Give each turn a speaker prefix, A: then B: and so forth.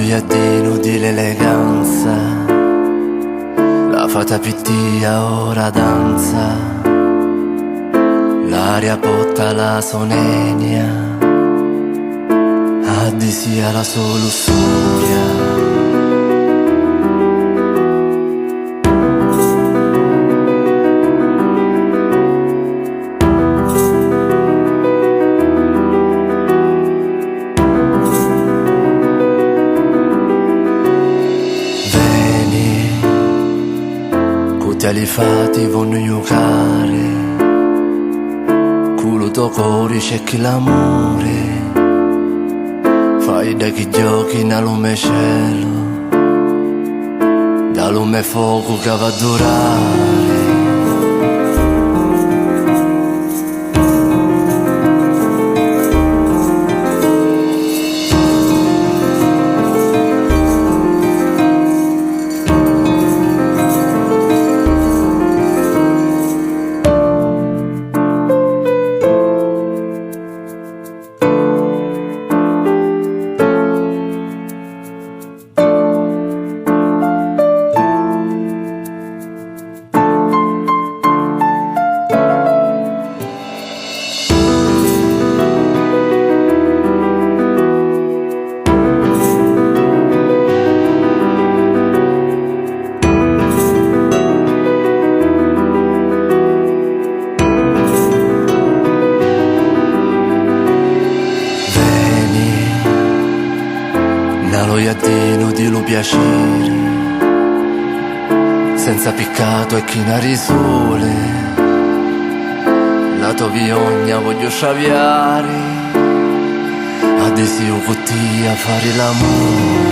A: iadino di l'eleganza, la fata pittia ora danza, l'aria potta la sonenia, addi sia la solussuria. Tutti alifati vogliono giocare, culo tuo cuore c'è chi l'amore, fai da chi giochi nel lume cielo, da lume fuoco che va a durare. Lo iadino di lo piacere, senza piccato e chinari sole, la tua viogna voglio sciaviare, adesio con te a fare l'amore.